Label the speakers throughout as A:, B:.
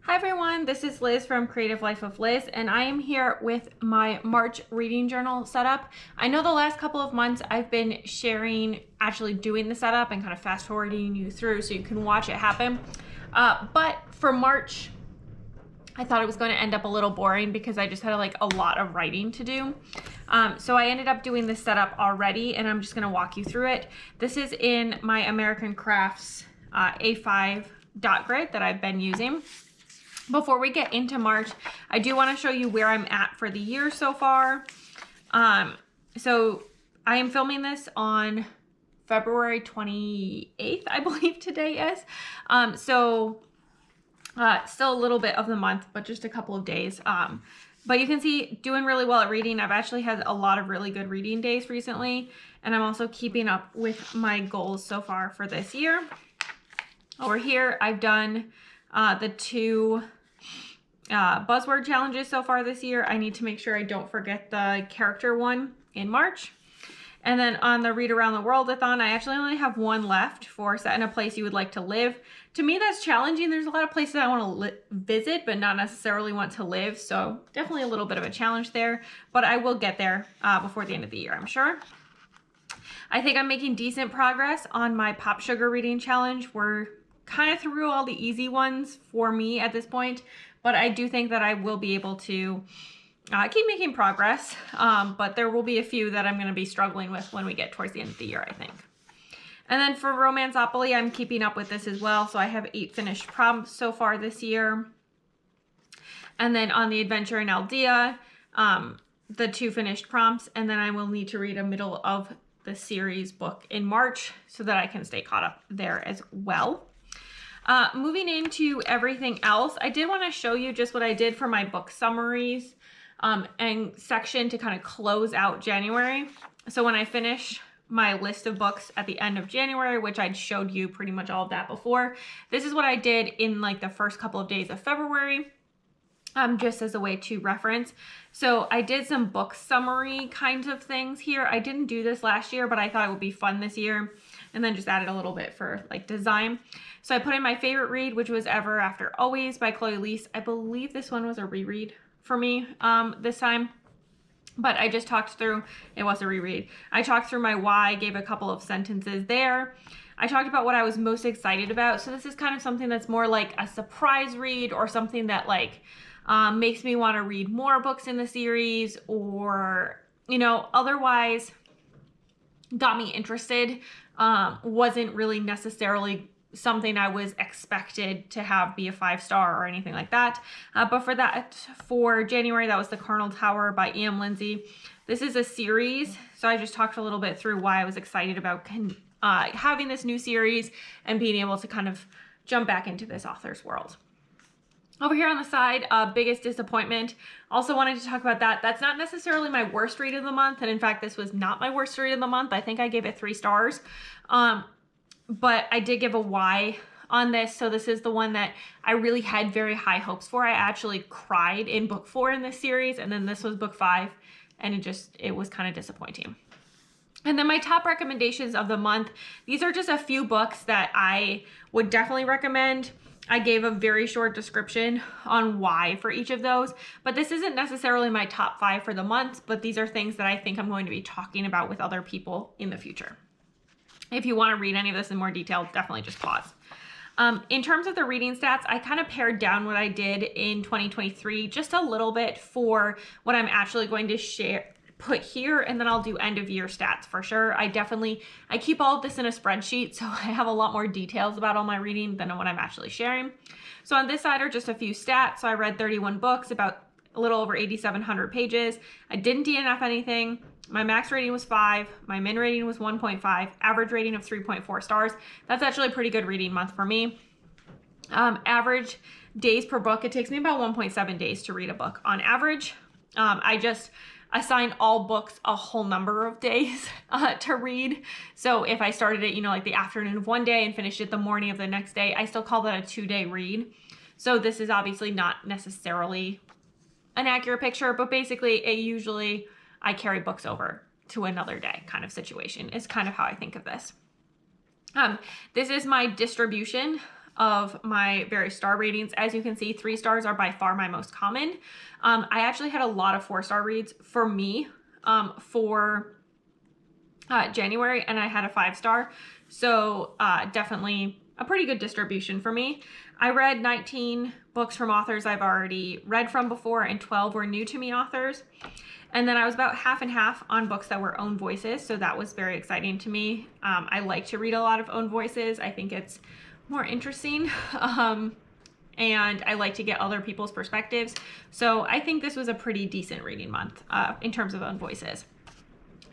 A: Hi everyone, this is Liz from Creative Life of Liz, and I am here with my March reading journal setup. I know the last couple of months I've been sharing actually doing the setup and kind of fast forwarding you through so you can watch it happen. But for March, I thought it was going to end up a little boring because I just had a lot of writing to do. So I ended up doing this setup already, and I'm just going to walk you through it. This is in my American Crafts A5 dot grid that I've been using. Before we get into March, I do want to show you where I'm at for the year so far. So I am filming this on February 28th, I believe today is. Still a little bit of the month, but just a couple of days. But you can see doing really well at reading. I've actually had a lot of really good reading days recently, and I'm also keeping up with my goals so far for this year. Over here, I've done the 2 buzzword challenges so far this year. I need to make sure I don't forget the character one in March. And then on the Read Around the World-a-thon, I actually only have 1 left for Set in a Place You Would Like to Live. To me, that's challenging. There's a lot of places I want to visit, but not necessarily want to live. So definitely a little bit of a challenge there, but I will get there before the end of the year, I'm sure. I think I'm making decent progress on my Pop Sugar reading challenge. We're kind of through all the easy ones for me at this point, but I do think that I will be able to keep making progress, but there will be a few that I'm going to be struggling with when we get towards the end of the year, I think. And then for Romanceopoly, I'm keeping up with this as well, so I have 8 finished prompts so far this year. And then on the Adventure in Aldea, the 2 finished prompts, and then I will need to read a middle of the series book in March so that I can stay caught up there as well. Moving into everything else, I did want to show you just what I did for my book summaries and section to kind of close out January. So when I finish my list of books at the end of January, which I'd showed you pretty much all of that before, this is what I did in the first couple of days of February, just as a way to reference. So I did some book summary kinds of things here. I didn't do this last year, but I thought it would be fun this year, and then just added a little bit for design. So I put in my favorite read, which was Ever After Always by Chloe Leese. I believe this one was a reread for me this time, but I just talked through, it was a reread. I talked through my why, gave a couple of sentences there. I talked about what I was most excited about. So this is kind of something that's more like a surprise read, or something that makes me want to read more books in the series, or, otherwise got me interested. Wasn't really necessarily something I was expected to have be a 5-star or anything like that. But for January, that was The Carnal Tower by E.M. Lindsay. This is a series, so I just talked a little bit through why I was excited about having this new series and being able to kind of jump back into this author's world. Over here on the side, biggest disappointment. Also wanted to talk about that. That's not necessarily my worst read of the month, and in fact, this was not my worst read of the month. I think I gave it 3 stars. But I did give a why on this. So this is the one that I really had very high hopes for. I actually cried in book 4 in this series, and then this was book 5, and it was kind of disappointing. And then my top recommendations of the month, these are just a few books that I would definitely recommend. I gave a very short description on why for each of those, but this isn't necessarily my top 5 for the month, but these are things that I think I'm going to be talking about with other people in the future. If you want to read any of this in more detail, definitely just pause. In terms of the reading stats, I kind of pared down what I did in 2023 just a little bit for what I'm actually going to put here, and then I'll do end of year stats for sure. I keep all of this in a spreadsheet, so I have a lot more details about all my reading than what I'm actually sharing. So on this side are just a few stats. So I read 31 books, about a little over 8,700 pages. I didn't DNF anything. My max rating was 5. My min rating was 1.5. Average rating of 3.4 stars. That's actually a pretty good reading month for me. Average days per book, it takes me about 1.7 days to read a book on average. I just assign all books a whole number of days to read. So if I started it, the afternoon of one day and finished it the morning of the next day, I still call that a 2-day read. So this is obviously not necessarily an accurate picture, but basically I carry books over to another day kind of situation is kind of how I think of this. This is my distribution of my various star ratings. As you can see, 3 stars are by far my most common. I actually had a lot of 4-star reads for me for January, and I had a 5-star. So definitely a pretty good distribution for me. I read 19 books from authors I've already read from before, and 12 were new to me authors. And then I was about half and half on books that were own voices. So that was very exciting to me. I like to read a lot of own voices. I think it's more interesting. And I like to get other people's perspectives. So I think this was a pretty decent reading month in terms of own voices.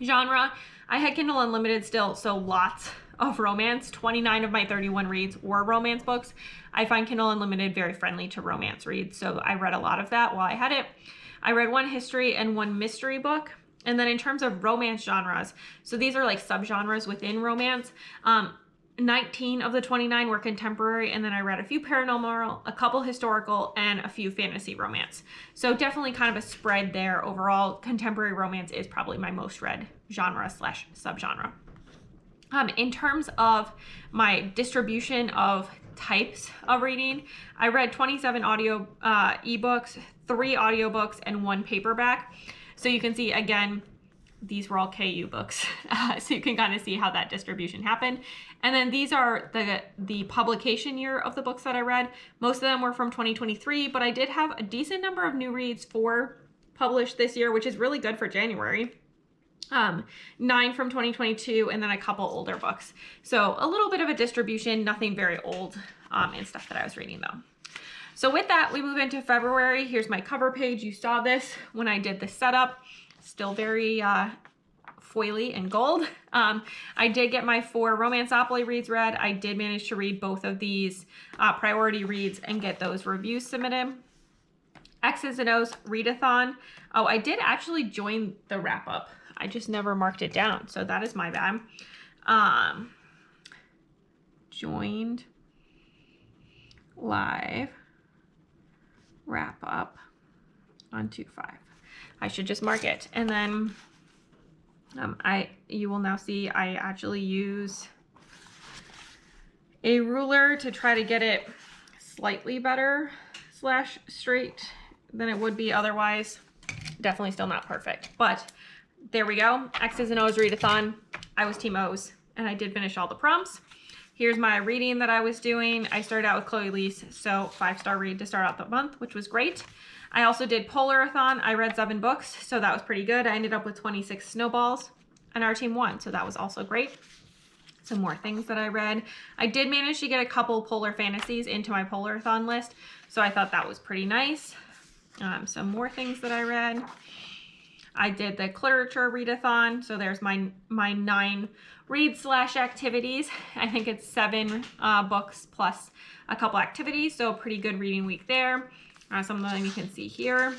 A: Genre, I had Kindle Unlimited still, so lots of romance. 29 of my 31 reads were romance books. I find Kindle Unlimited very friendly to romance reads, so I read a lot of that while I had it. I read 1 history and 1 mystery book. And then in terms of romance genres, so these are like subgenres within romance. 19 of the 29 were contemporary, and then I read a few paranormal, a couple historical, and a few fantasy romance. So definitely kind of a spread there. Overall, contemporary romance is probably my most read genre / subgenre. In terms of my distribution of types of reading, I read 27 audio ebooks, 3 audiobooks, and 1 paperback. So you can see, again, these were all KU books. So you can kind of see how that distribution happened. And then these are the publication year of the books that I read. Most of them were from 2023, but I did have a decent number of new reads for published this year, which is really good for January. 9 from 2022, and then a couple older books. So a little bit of a distribution, nothing very old and stuff that I was reading though. So with that, we move into February. Here's my cover page. You saw this when I did the setup. Still very foily and gold. I did get my 4 Romanceopoly reads read. I did manage to read both of these priority reads and get those reviews submitted. X's and O's readathon. Oh, I did actually join the wrap up. I just never marked it down, so that is my bad. Joined live wrap up on 2/5. I should just mark it, and then you will now see I actually use a ruler to try to get it slightly better / straight than it would be otherwise. Definitely still not perfect, but there we go. X's and O's readathon. I was team O's, and I did finish all the prompts. Here's my reading that I was doing. I started out with Chloe Lee's, so 5-star read to start out the month, which was great. I also did Polarathon. I read 7 books, so that was pretty good. I ended up with 26 snowballs, and our team won, so that was also great. Some more things that I read. I did manage to get a couple polar fantasies into my Polarathon list, so I thought that was pretty nice. Some more things that I read. I did the literature readathon, so there's my 9 read / activities. I think it's 7 books plus a couple activities, so pretty good reading week there. Some of them you can see here.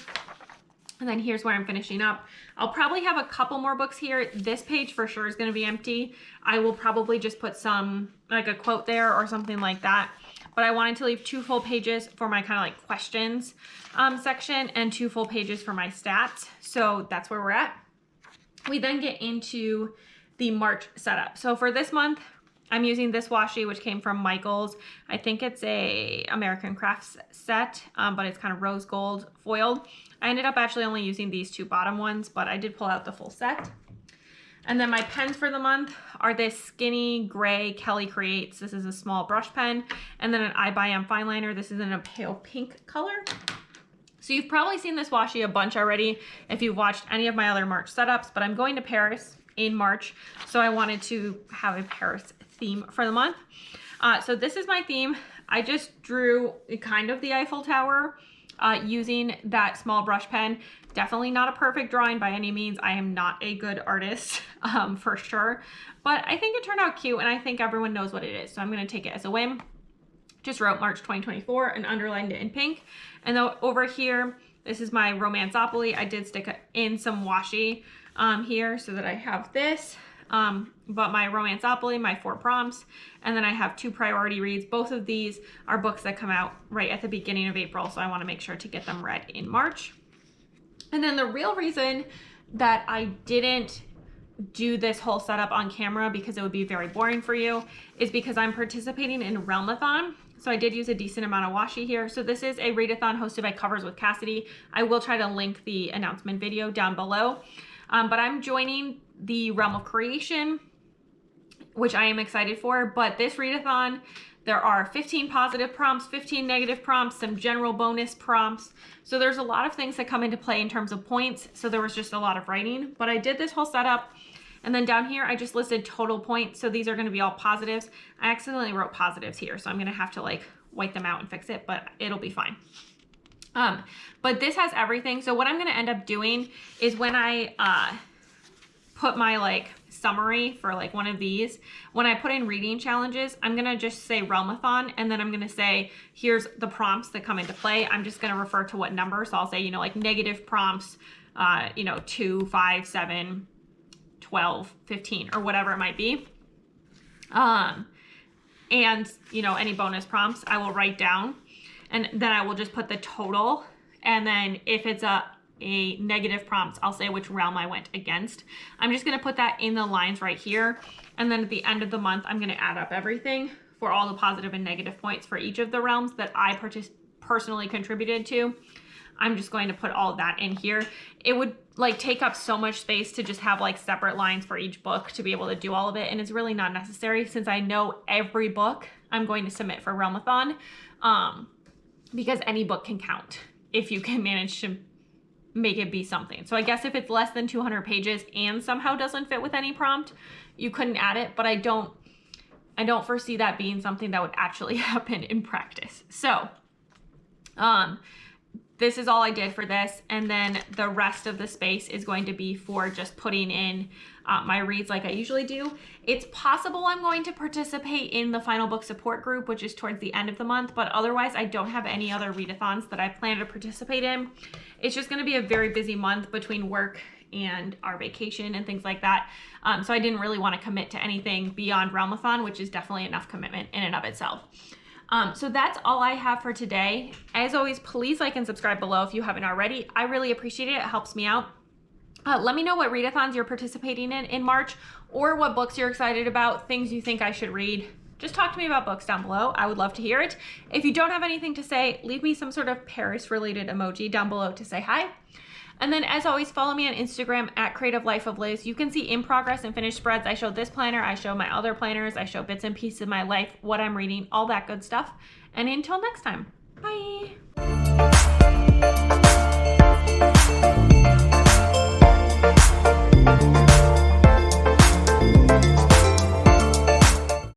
A: And then here's where I'm finishing up. I'll probably have a couple more books here. This page for sure is going to be empty. I will probably just put some, like a quote there or something like that. But I wanted to leave 2 full pages for my kind of like questions section and 2 full pages for my stats. So that's where we're at. We then get into the March setup. So for this month, I'm using this washi, which came from Michael's. I think it's a American Crafts set, but it's kind of rose gold foiled. I ended up actually only using these 2 bottom ones, but I did pull out the full set. And then my pens for the month are this skinny gray Kelly Creates. This is a small brush pen. And then an I by M fine liner. This is in a pale pink color. So you've probably seen this washi a bunch already if you've watched any of my other March setups, but I'm going to Paris in March. So I wanted to have a Paris theme for the month. So this is my theme. I just drew kind of the Eiffel Tower using that small brush pen. Definitely not a perfect drawing by any means. I am not a good artist for sure, but I think it turned out cute and I think everyone knows what it is. So I'm going to take it as a win. Just wrote March 2024 and underlined it in pink. And then over here, this is my Romanceopoly. I did stick in some washi here so that I have this. But my Romanceopoly, my 4 prompts, and then I have 2 priority reads. Both of these are books that come out right at the beginning of April, so I want to make sure to get them read in March. And then the real reason that I didn't do this whole setup on camera because it would be very boring for you is because I'm participating in Realmathon. So I did use a decent amount of washi here. So this is a readathon hosted by Covers with Cassidy. I will try to link the announcement video down below. But I'm joining the Realm of Creation, which I am excited for. But this readathon, there are 15 positive prompts, 15 negative prompts, some general bonus prompts. So there's a lot of things that come into play in terms of points. So there was just a lot of writing, but I did this whole setup. And then down here, I just listed total points. So these are going to be all positives. I accidentally wrote positives here, so I'm going to have to like white them out and fix it, but it'll be fine. But this has everything. So what I'm going to end up doing is when I put my like summary for like one of these, when I put in reading challenges, I'm going to just say Realmathon, and then I'm going to say, here's the prompts that come into play. I'm just going to refer to what number. So I'll say, you know, like negative prompts, you know, 2, 5, 7, 12, 15, or whatever it might be. And, you know, any bonus prompts I will write down, and then I will just put the total. And then if it's a negative prompt, I'll say which realm I went against. I'm just going to put that in the lines right here. And then at the end of the month, I'm going to add up everything for all the positive and negative points for each of the realms that I personally contributed to. I'm just going to put all of that in here. It would like take up so much space to just have like separate lines for each book to be able to do all of it. And it's really not necessary since I know every book I'm going to submit for Realmathon, because any book can count if you can manage to make it be something. So I guess if it's less than 200 pages and somehow doesn't fit with any prompt, you couldn't add it, but I don't foresee that being something that would actually happen in practice. So, this is all I did for this, and then the rest of the space is going to be for just putting in my reads like I usually do. It's possible I'm going to participate in the final book support group, which is towards the end of the month, but otherwise I don't have any other readathons that I plan to participate in. It's just going to be a very busy month between work and our vacation and things like that. So I didn't really want to commit to anything beyond Realmathon, which is definitely enough commitment in and of itself. So that's all I have for today. As always, please like and subscribe below if you haven't already. I really appreciate it. It helps me out. Let me know what readathons you're participating in March, or what books you're excited about, things you think I should read. Just talk to me about books down below. I would love to hear it. If you don't have anything to say, leave me some sort of Paris-related emoji down below to say hi. And then as always, follow me on Instagram at Creative Life of Liz. You can see in progress and finished spreads. I show this planner, I show my other planners, I show bits and pieces of my life, what I'm reading, all that good stuff. And until next time, bye.